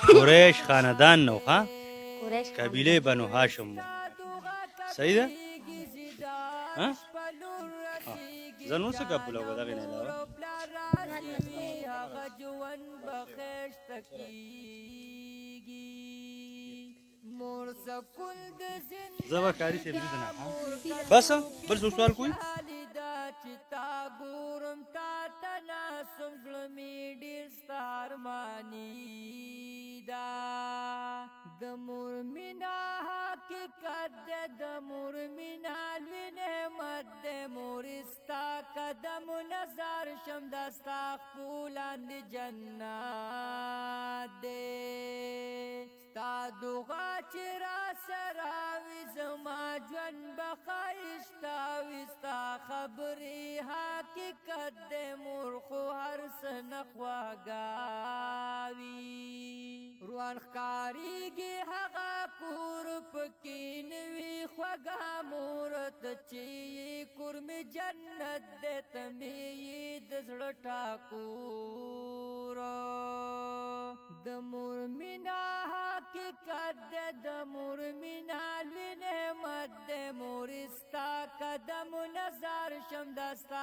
قریش خاندان نو ها قریش قبیله بنو هاشم مو صحیح ده ها زه نو څه قبوله وه دغې نه علاوه زه به کاري صاحب لیدنه بس بل څه سوال کوئ د مور مینا حقیقت ده د مور مینا لوی نعمت ده مورستا قدم نظر شم دستا خپولان دی جنات ده ستا دعا چې را سراوي زما ژوند بخایشتاوي ستا خبرې حقیقت ده مور خو هر څه نه خواږاوي روان ښکاریږي هغه کور پکې نوي خوږه مور ته چې کور مې جنت دی ته مې د زړه ټاکور د مور مینا حقیقت ده د مور مینا لوی نعمت ده مور ستا قدم نظر شم دستا